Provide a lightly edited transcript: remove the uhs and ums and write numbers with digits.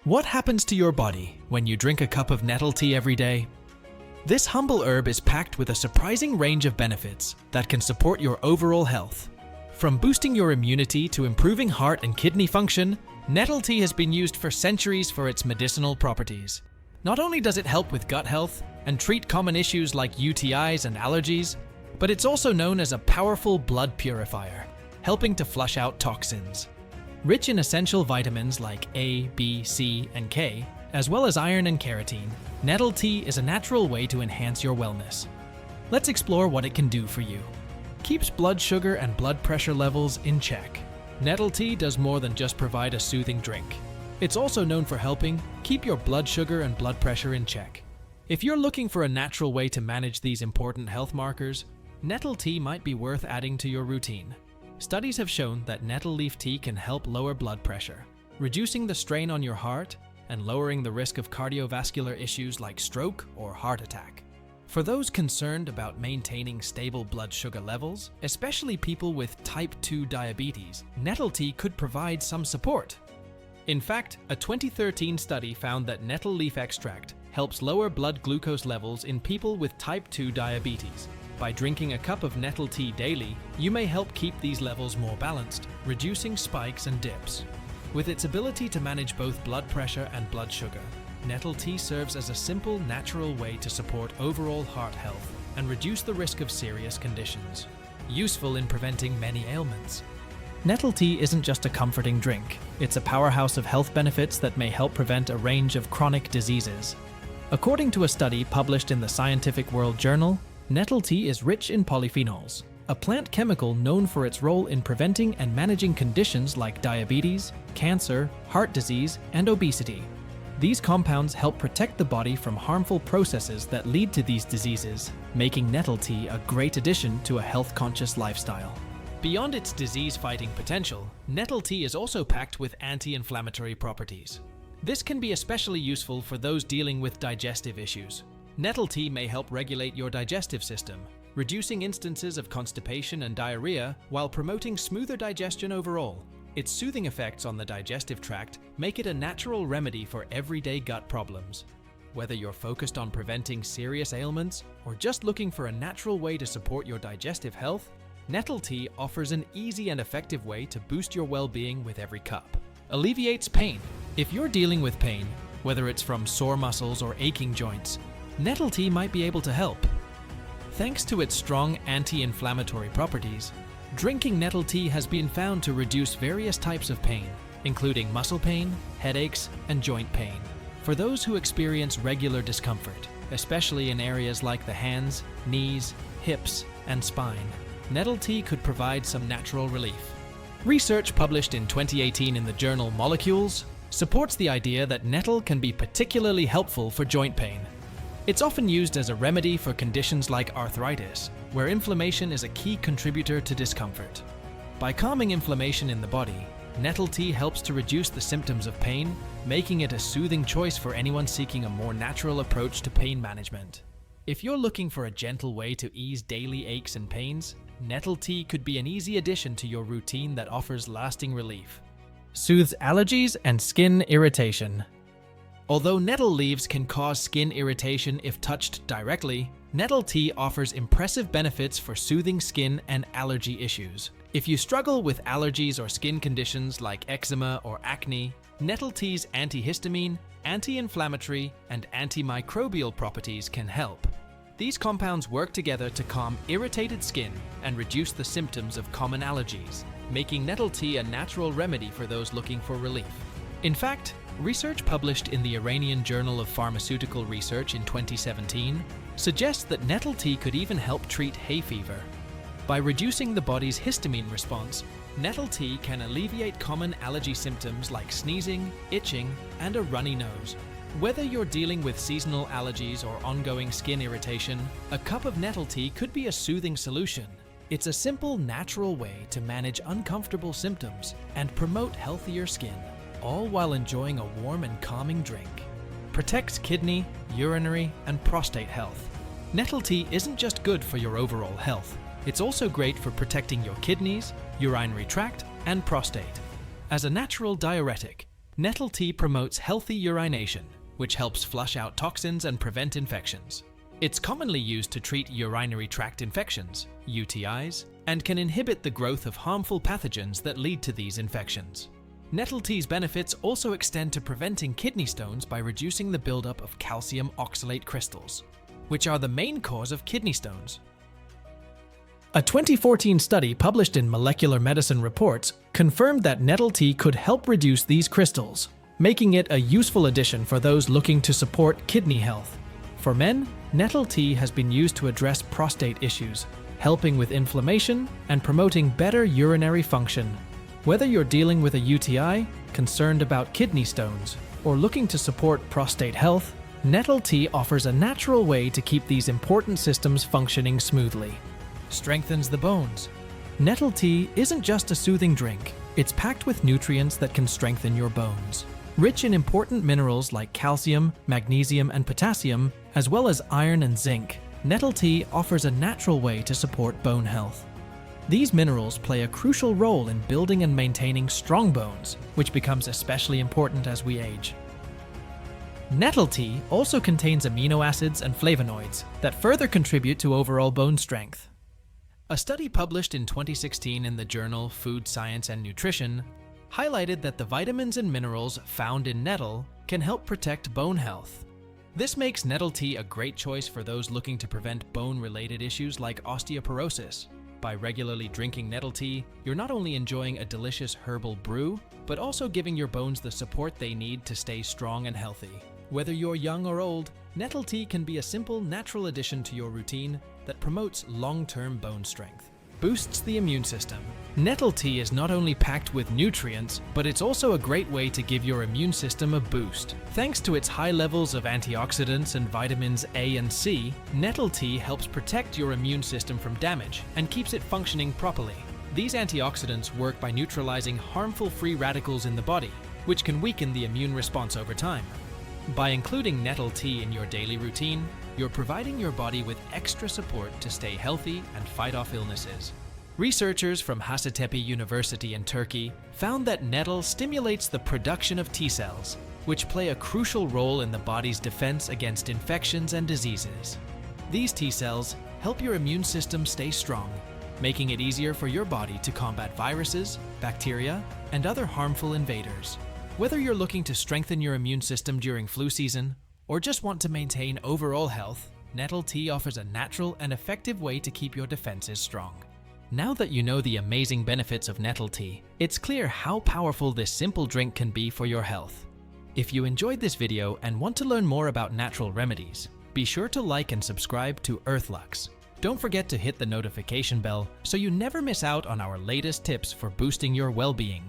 What happens to your body when you drink a cup of nettle tea every day? This humble herb is packed with a surprising range of benefits that can support your overall health. From boosting your immunity to improving heart and kidney function, nettle tea has been used for centuries for its medicinal properties. Not only does it help with gut health and treat common issues like UTIs and allergies, but it's also known as a powerful blood purifier, helping to flush out toxins. Rich in essential vitamins like A, B, C, and K, as well as iron and keratin, nettle tea is a natural way to enhance your wellness. Let's explore what it can do for you. Keeps blood sugar and blood pressure levels in check. Nettle tea does more than just provide a soothing drink. It's also known for helping keep your blood sugar and blood pressure in check. If you're looking for a natural way to manage these important health markers, nettle tea might be worth adding to your routine. Studies have shown that nettle leaf tea can help lower blood pressure, reducing the strain on your heart and lowering the risk of cardiovascular issues like stroke or heart attack. For those concerned about maintaining stable blood sugar levels, especially people with type 2 diabetes, nettle tea could provide some support. In fact, a 2013 study found that nettle leaf extract helps lower blood glucose levels in people with type 2 diabetes. By drinking a cup of nettle tea daily, you may help keep these levels more balanced, reducing spikes and dips. With its ability to manage both blood pressure and blood sugar, nettle tea serves as a simple, natural way to support overall heart health and reduce the risk of serious conditions. Useful in preventing many ailments. Nettle tea isn't just a comforting drink, it's a powerhouse of health benefits that may help prevent a range of chronic diseases. According to a study published in the Scientific World Journal, nettle tea is rich in polyphenols, a plant chemical known for its role in preventing and managing conditions like diabetes, cancer, heart disease, and obesity. These compounds help protect the body from harmful processes that lead to these diseases, making nettle tea a great addition to a health-conscious lifestyle. Beyond its disease-fighting potential, nettle tea is also packed with anti-inflammatory properties. This can be especially useful for those dealing with digestive issues. Nettle tea may help regulate your digestive system, reducing instances of constipation and diarrhea while promoting smoother digestion overall. Its soothing effects on the digestive tract make it a natural remedy for everyday gut problems. Whether you're focused on preventing serious ailments or just looking for a natural way to support your digestive health, nettle tea offers an easy and effective way to boost your well-being with every cup. Alleviates pain. If you're dealing with pain, whether it's from sore muscles or aching joints, nettle tea might be able to help. Thanks to its strong anti-inflammatory properties, drinking nettle tea has been found to reduce various types of pain, including muscle pain, headaches, and joint pain. For those who experience regular discomfort, especially in areas like the hands, knees, hips, and spine, nettle tea could provide some natural relief. Research published in 2018 in the journal Molecules supports the idea that nettle can be particularly helpful for joint pain. It's often used as a remedy for conditions like arthritis, where inflammation is a key contributor to discomfort. By calming inflammation in the body, nettle tea helps to reduce the symptoms of pain, making it a soothing choice for anyone seeking a more natural approach to pain management. If you're looking for a gentle way to ease daily aches and pains, nettle tea could be an easy addition to your routine that offers lasting relief. Soothes allergies and skin irritation. Although nettle leaves can cause skin irritation if touched directly, nettle tea offers impressive benefits for soothing skin and allergy issues. If you struggle with allergies or skin conditions like eczema or acne, nettle tea's antihistamine, anti-inflammatory, and antimicrobial properties can help. These compounds work together to calm irritated skin and reduce the symptoms of common allergies, making nettle tea a natural remedy for those looking for relief. In fact, research published in the Iranian Journal of Pharmaceutical Research in 2017 suggests that nettle tea could even help treat hay fever. By reducing the body's histamine response, nettle tea can alleviate common allergy symptoms like sneezing, itching, and a runny nose. Whether you're dealing with seasonal allergies or ongoing skin irritation, a cup of nettle tea could be a soothing solution. It's a simple, natural way to manage uncomfortable symptoms and promote healthier skin, all while enjoying a warm and calming drink. Protects kidney, urinary, and prostate health. Nettle tea isn't just good for your overall health, it's also great for protecting your kidneys, urinary tract, and prostate. As a natural diuretic, Nettle tea promotes healthy urination, which helps flush out toxins and prevent infections. It's commonly used to treat urinary tract infections, UTIs, and can inhibit the growth of harmful pathogens that lead to these infections. Nettle tea's benefits also extend to preventing kidney stones by reducing the buildup of calcium oxalate crystals, which are the main cause of kidney stones. A 2014 study published in Molecular Medicine Reports confirmed that nettle tea could help reduce these crystals, making it a useful addition for those looking to support kidney health. For men, nettle tea has been used to address prostate issues, helping with inflammation and promoting better urinary function. Whether you're dealing with a UTI, concerned about kidney stones, or looking to support prostate health, nettle tea offers a natural way to keep these important systems functioning smoothly. Strengthens the bones. Nettle tea isn't just a soothing drink, it's packed with nutrients that can strengthen your bones. Rich in important minerals like calcium, magnesium, and potassium, as well as iron and zinc, nettle tea offers a natural way to support bone health. These minerals play a crucial role in building and maintaining strong bones, which becomes especially important as we age. Nettle tea also contains amino acids and flavonoids that further contribute to overall bone strength. A study published in 2016 in the journal Food Science and Nutrition highlighted that the vitamins and minerals found in nettle can help protect bone health. This makes nettle tea a great choice for those looking to prevent bone-related issues like osteoporosis. By regularly drinking nettle tea, you're not only enjoying a delicious herbal brew, but also giving your bones the support they need to stay strong and healthy. Whether you're young or old, nettle tea can be a simple, natural addition to your routine that promotes long-term bone strength. Boosts the immune system. Nettle tea is not only packed with nutrients, but it's also a great way to give your immune system a boost. Thanks to its high levels of antioxidants and vitamins A and C, nettle tea helps protect your immune system from damage and keeps it functioning properly. These antioxidants work by neutralizing harmful free radicals in the body, which can weaken the immune response over time. By including nettle tea in your daily routine, you're providing your body with extra support to stay healthy and fight off illnesses. Researchers from Hacettepe University in Turkey found that nettle stimulates the production of T cells, which play a crucial role in the body's defense against infections and diseases. These T cells help your immune system stay strong, making it easier for your body to combat viruses, bacteria, and other harmful invaders. Whether you're looking to strengthen your immune system during flu season, or just want to maintain overall health, nettle tea offers a natural and effective way to keep your defenses strong. Now that you know the amazing benefits of nettle tea, it's clear how powerful this simple drink can be for your health. If you enjoyed this video and want to learn more about natural remedies, be sure to like and subscribe to Earthluxe. Don't forget to hit the notification bell so you never miss out on our latest tips for boosting your well-being.